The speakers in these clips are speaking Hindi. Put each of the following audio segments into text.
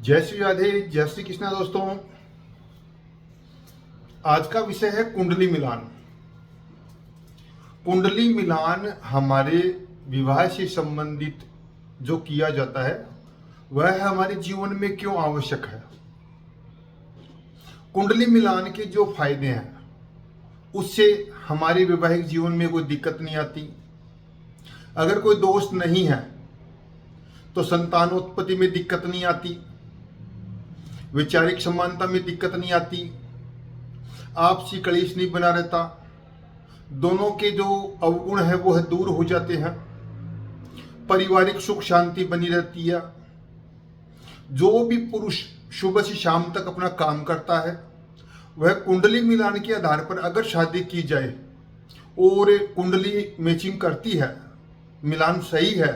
जय श्री राधे, जय श्री कृष्णा। दोस्तों, आज का विषय है कुंडली मिलान। कुंडली मिलान हमारे विवाह से संबंधित जो किया जाता है वह हमारे जीवन में क्यों आवश्यक है। कुंडली मिलान के जो फायदे हैं उससे हमारे वैवाहिक जीवन में कोई दिक्कत नहीं आती। अगर कोई दोष नहीं है तो संतानोत्पत्ति में दिक्कत नहीं आती, वैचारिक समानता में दिक्कत नहीं आती, आपसी कलेश नहीं बना रहता, दोनों के जो अवगुण है वह दूर हो जाते हैं, पारिवारिक सुख शांति बनी रहती है। जो भी पुरुष सुबह से शाम तक अपना काम करता है वह कुंडली मिलान के आधार पर अगर शादी की जाए और कुंडली मैचिंग करती है, मिलान सही है,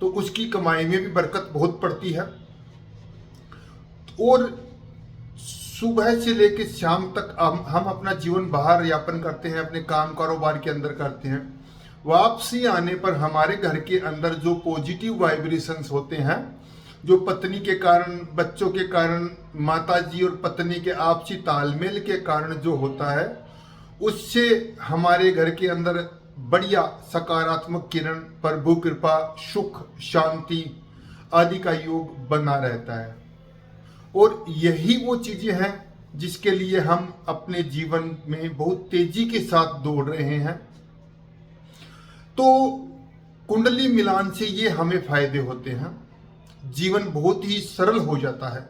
तो उसकी कमाई में भी बरकत बहुत पड़ती है। और सुबह से लेकर शाम तक हम अपना जीवन बाहर यापन करते हैं, अपने काम कारोबार के अंदर करते हैं। वापसी आने पर हमारे घर के अंदर जो पॉजिटिव वाइब्रेशंस होते हैं, जो पत्नी के कारण, बच्चों के कारण, माताजी और पत्नी के आपसी तालमेल के कारण जो होता है, उससे हमारे घर के अंदर बढ़िया सकारात्मक किरण, प्रभु कृपा, सुख शांति आदि का योग बना रहता है। और यही वो चीजें हैं जिसके लिए हम अपने जीवन में बहुत तेजी के साथ दौड़ रहे हैं। तो कुंडली मिलान से ये हमें फायदे होते हैं, जीवन बहुत ही सरल हो जाता है।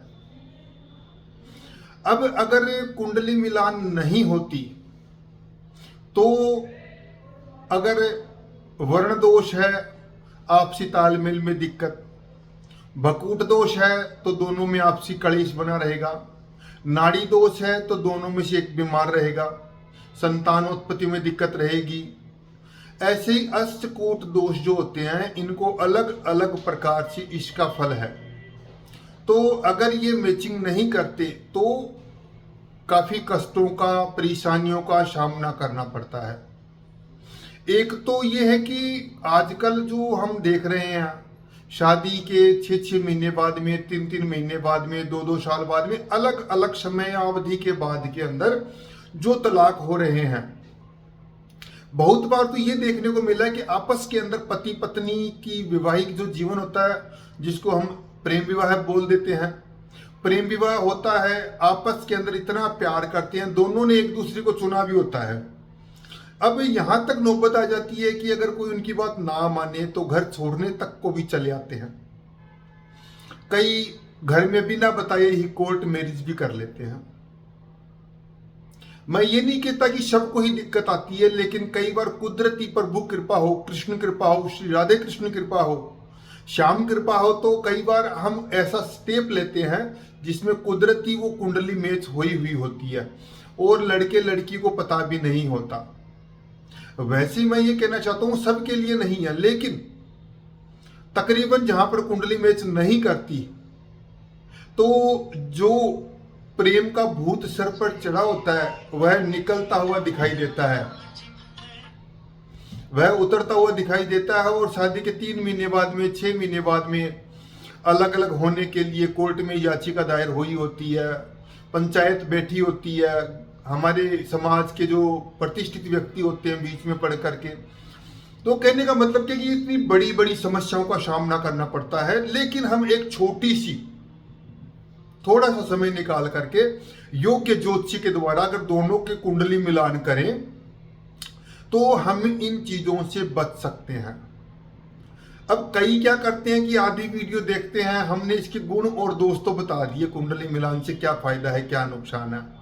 अब अगर कुंडली मिलान नहीं होती तो अगर वर्ण दोष है, आपसी तालमेल में दिक्कत, भकूट दोष है तो दोनों में आपसी कलेश बना रहेगा, नाड़ी दोष है तो दोनों में से एक बीमार रहेगा, संतानोत्पत्ति में दिक्कत रहेगी। ऐसे ही अष्टकूट दोष जो होते हैं, इनको अलग अलग प्रकार से इसका फल है। तो अगर ये मैचिंग नहीं करते तो काफी कष्टों का, परेशानियों का सामना करना पड़ता है। एक तो ये है कि आजकल जो हम देख रहे हैं, शादी के 6-6 महीने बाद में, 3-3 महीने बाद में, 2-2 साल बाद में, अलग अलग समय अवधि के बाद के अंदर जो तलाक हो रहे हैं, बहुत बार तो ये देखने को मिला है कि आपस के अंदर पति पत्नी की वैवाहिक जो जीवन होता है, जिसको हम प्रेम विवाह बोल देते हैं, प्रेम विवाह होता है, आपस के अंदर इतना प्यार करते हैं, दोनों ने एक दूसरे को चुना भी होता है। अब यहां तक नौबत आ जाती है कि अगर कोई उनकी बात ना माने तो घर छोड़ने तक को भी चले आते हैं। कई घर में बिना बताए ही कोर्ट मैरिज भी कर लेते हैं। मैं ये नहीं कहता कि सबको ही दिक्कत आती है, लेकिन कई बार कुदरती प्रभु कृपा हो, कृष्ण कृपा हो, श्री राधे कृष्ण कृपा हो, श्याम कृपा हो, तो कई बार हम ऐसा स्टेप लेते हैं जिसमें कुदरती वो कुंडली मैच हुई होती है और लड़के लड़की को पता भी नहीं होता। वैसे मैं ये कहना चाहता हूं सबके लिए नहीं है, लेकिन तकरीबन जहां पर कुंडली मैच नहीं करती तो जो प्रेम का भूत सर पर चढ़ा होता है वह निकलता हुआ दिखाई देता है, वह उतरता हुआ दिखाई देता है। और शादी के 3 महीने बाद में, 6 महीने बाद में अलग अलग होने के लिए कोर्ट में याचिका दायर हुई होती है, पंचायत बैठी होती है, हमारे समाज के जो प्रतिष्ठित व्यक्ति होते हैं बीच में पढ़ करके। तो कहने का मतलब कि ये इतनी बड़ी बड़ी समस्याओं का सामना करना पड़ता है, लेकिन हम एक छोटी सी, थोड़ा सा समय निकाल करके योग्य ज्योतिषी के द्वारा अगर दोनों के कुंडली मिलान करें तो हम इन चीजों से बच सकते हैं। अब कई क्या करते हैं कि आधी वीडियो देखते हैं, हमने इसके गुण और दोष तो बता दिए, कुंडली मिलान से क्या फायदा है, क्या नुकसान है।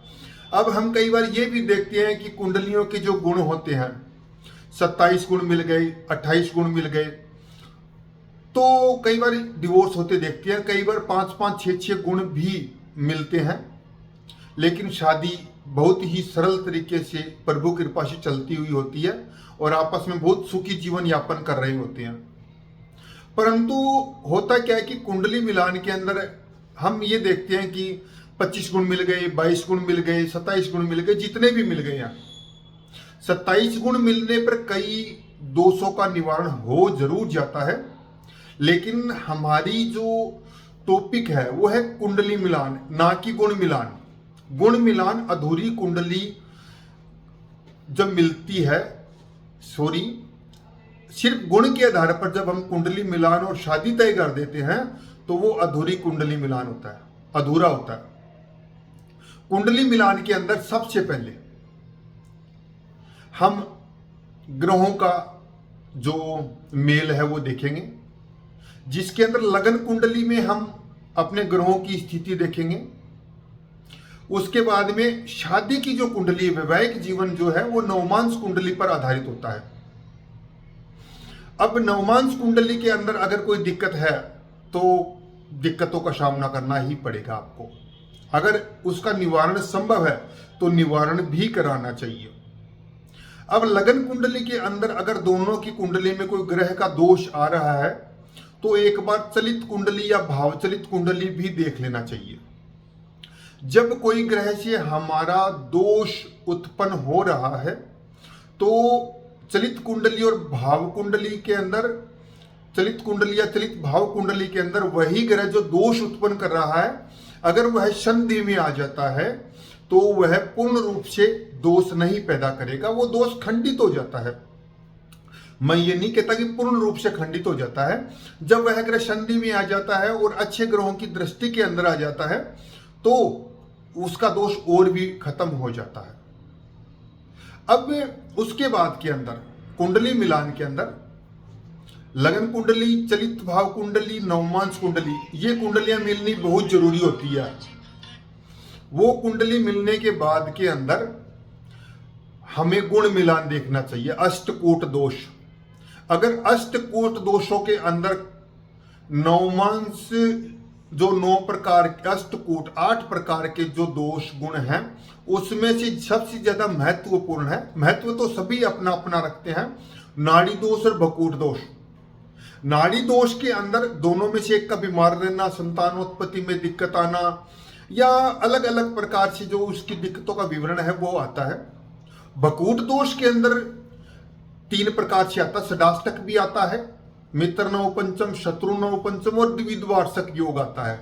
अब हम कई बार ये भी देखते हैं कि कुंडलियों के जो गुण होते हैं, 27 गुण मिल गए, 28 गुण मिल गए, तो कई बार डिवोर्स होते देखते हैं। कई बार 5-5, 6-6 गुण भी मिलते हैं, लेकिन शादी बहुत ही सरल तरीके से प्रभु कृपा से चलती हुई होती है और आपस में बहुत सुखी जीवन यापन कर रहे होते हैं। परंतु होता क्या है कि कुंडली मिलान के अंदर हम ये देखते हैं कि 25 गुण मिल गए, 22 गुण मिल गए, 27 गुण मिल गए, जितने भी मिल गए हैं। 27 गुण मिलने पर कई दोषों का निवारण हो जरूर जाता है, लेकिन हमारी जो टॉपिक है वो है कुंडली मिलान, ना कि गुण मिलान। गुण मिलान अधूरी कुंडली जब मिलती है, सिर्फ गुण के आधार पर जब हम कुंडली मिलान और शादी तय कर देते हैं तो वो अधूरी कुंडली मिलान होता है, अधूरा होता है। कुंडली मिलान के अंदर सबसे पहले हम ग्रहों का जो मेल है वो देखेंगे, जिसके अंदर लगन कुंडली में हम अपने ग्रहों की स्थिति देखेंगे। उसके बाद में शादी की जो कुंडली, वैवाहिक जीवन जो है वो नवमांश कुंडली पर आधारित होता है। अब नवमांश कुंडली के अंदर अगर कोई दिक्कत है तो दिक्कतों का सामना करना ही पड़ेगा आपको। अगर उसका निवारण संभव है तो निवारण भी कराना चाहिए। अब लगन कुंडली के अंदर अगर दोनों की कुंडली में कोई ग्रह का दोष आ रहा है तो एक बार चलित कुंडली या भावचलित कुंडली भी देख लेना चाहिए। जब कोई ग्रह से हमारा दोष उत्पन्न हो रहा है तो चलित कुंडली और भाव कुंडली के अंदर, चलित कुंडली या चलित भाव कुंडली के अंदर वही ग्रह जो दोष उत्पन्न कर रहा है, अगर वह संधि में आ जाता है तो वह पूर्ण रूप से दोष नहीं पैदा करेगा, वो दोष खंडित हो जाता है। मैं ये नहीं कहता कि पूर्ण रूप से खंडित हो जाता है। जब वह ग्रह संधि में आ जाता है और अच्छे ग्रहों की दृष्टि के अंदर आ जाता है तो उसका दोष और भी खत्म हो जाता है। अब उसके बाद के अंदर कुंडली मिलान के अंदर लगन कुंडली, चलित भाव कुंडली, नवमांश कुंडली, ये कुंडलियां मिलनी बहुत जरूरी होती है। वो कुंडली मिलने के बाद के अंदर हमें गुण मिलान देखना चाहिए, अष्टकूट दोष। अगर अष्टकूट दोषों के अंदर नवमांश जो 9 प्रकार के अष्टकूट 8 प्रकार के जो दोष गुण हैं उसमें से सबसे ज्यादा महत्वपूर्ण है, महत्व तो सभी अपना अपना रखते हैं, नाड़ी दोष और भकूट दोष। नाड़ी दोष के अंदर दोनों में से एक का बीमार रहना, संतानोत्पत्ति में दिक्कत आना या अलग अलग प्रकार से जो उसकी दिक्कतों का विवरण है वो आता है। भकूट दोष के अंदर 3 प्रकार से आता है, षडाष्टक भी आता है, मित्र नवपंचम, शत्रु नवपंचम और द्विद्वार्षक योग आता है,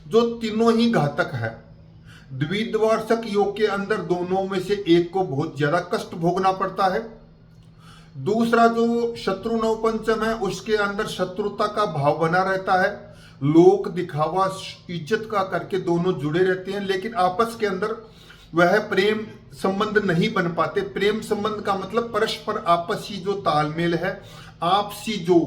जो तीनों ही घातक है। द्विद्वार्षक योग के अंदर दोनों में से एक को बहुत ज्यादा कष्ट भोगना पड़ता है। दूसरा जो शत्रु नवपंचम है उसके अंदर शत्रुता का भाव बना रहता है, लोक दिखावा इज्जत का करके दोनों जुड़े रहते हैं, लेकिन आपस के अंदर वह प्रेम संबंध नहीं बन पाते। प्रेम संबंध का मतलब परस्पर आपसी जो तालमेल है, आपसी जो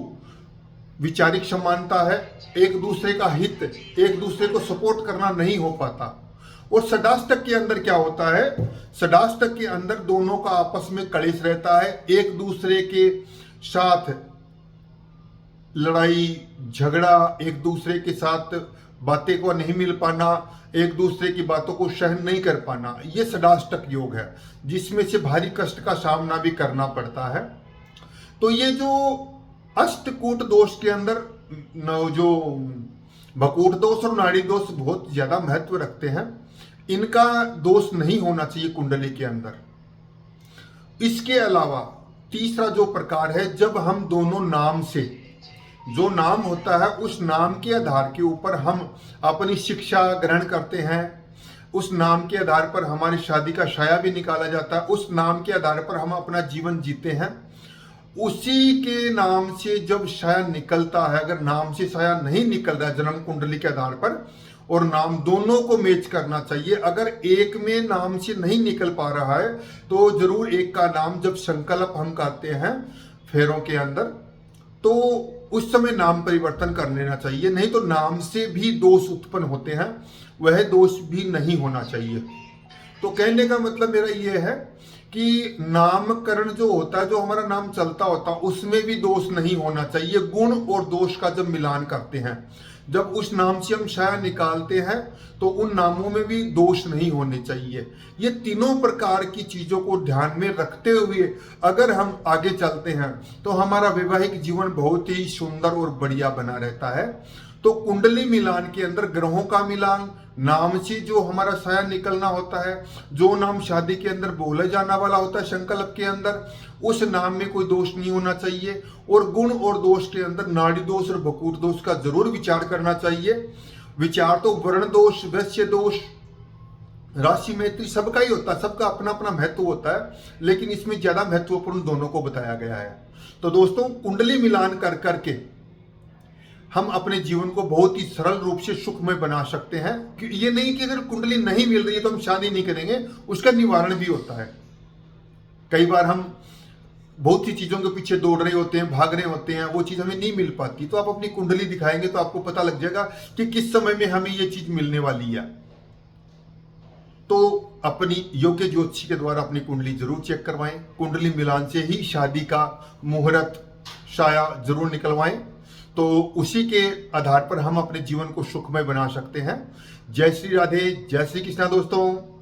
विचारिक समानता है, एक दूसरे का हित, एक दूसरे को सपोर्ट करना नहीं हो पाता। और षडाष्टक के अंदर क्या होता है, षडाष्टक के अंदर दोनों का आपस में कलेश रहता है, एक दूसरे के साथ लड़ाई झगड़ा, एक दूसरे के साथ बातें को नहीं मिल पाना, एक दूसरे की बातों को सहन नहीं कर पाना, ये षडाष्टक योग है जिसमें से भारी कष्ट का सामना भी करना पड़ता है। तो ये जो अष्टकूट दोष के अंदर जो भकूट दोष और नाड़ी दोष बहुत ज्यादा महत्व रखते हैं, इनका दोष नहीं होना चाहिए कुंडली के अंदर। इसके अलावा तीसरा जो प्रकार है, जब हम दोनों नाम से, जो नाम होता है उस नाम के आधार के ऊपर हम अपनी शिक्षा ग्रहण करते हैं, उस नाम के आधार पर हमारी शादी का साया भी निकाला जाता है, उस नाम के आधार पर हम अपना जीवन जीते हैं। उसी के नाम से जब साया निकलता है, अगर नाम से साया नहीं निकल रहा है जन्म कुंडली के आधार पर, और नाम दोनों को मैच करना चाहिए। अगर एक में नाम से नहीं निकल पा रहा है तो जरूर एक का नाम जब संकल्प हम करते हैं फेरों के अंदर तो उस समय नाम परिवर्तन कर लेना चाहिए, नहीं तो नाम से भी दोष उत्पन्न होते हैं, वह दोष भी नहीं होना चाहिए। तो कहने का मतलब मेरा यह है कि नामकरण जो होता है, जो हमारा नाम चलता होता है, उसमें भी दोष नहीं होना चाहिए। गुण और दोष का जब मिलान करते हैं, जब उस नाम से हम साया निकालते हैं तो उन नामों में भी दोष नहीं होने चाहिए। ये तीनों प्रकार की चीजों को ध्यान में रखते हुए अगर हम आगे चलते हैं तो हमारा वैवाहिक जीवन बहुत ही सुंदर और बढ़िया बना रहता है। तो कुंडली मिलान के अंदर ग्रहों का मिलान, नाम से जो हमारा साया निकलना होता है, जो नाम शादी के अंदर बोला जाने वाला होता है संकल्प के अंदर, उस नाम में कोई दोष नहीं होना चाहिए। और गुण और दोष के अंदर नाड़ी दोष और बकूट दोष का जरूर विचार करना चाहिए। विचार तो वर्ण दोष, वैश्य दोष, राशि मैत्री सबका ही होता है, सबका अपना अपना महत्व होता है, लेकिन इसमें ज्यादा महत्वपूर्ण दोनों को बताया गया है। तो दोस्तों, कुंडली मिलान कर करके हम अपने जीवन को बहुत ही सरल रूप से सुखमय बना सकते हैं। ये नहीं कि अगर कुंडली नहीं मिल रही है तो हम शादी नहीं करेंगे, उसका निवारण भी होता है। कई बार हम बहुत सी चीजों के पीछे दौड़ रहे होते हैं, भाग रहे होते हैं, वो चीज हमें नहीं मिल पाती, तो आप अपनी कुंडली दिखाएंगे तो आपको पता लग जाएगा कि किस समय में हमें ये चीज मिलने वाली है। तो अपनी योग्य ज्योतिषी के द्वारा अपनी कुंडली जरूर चेक करवाएं। कुंडली मिलान से ही शादी का मुहूर्त साया जरूर निकलवाएं, तो उसी के आधार पर हम अपने जीवन को सुखमय बना सकते हैं। जय श्री राधे, जय श्री कृष्णा दोस्तों।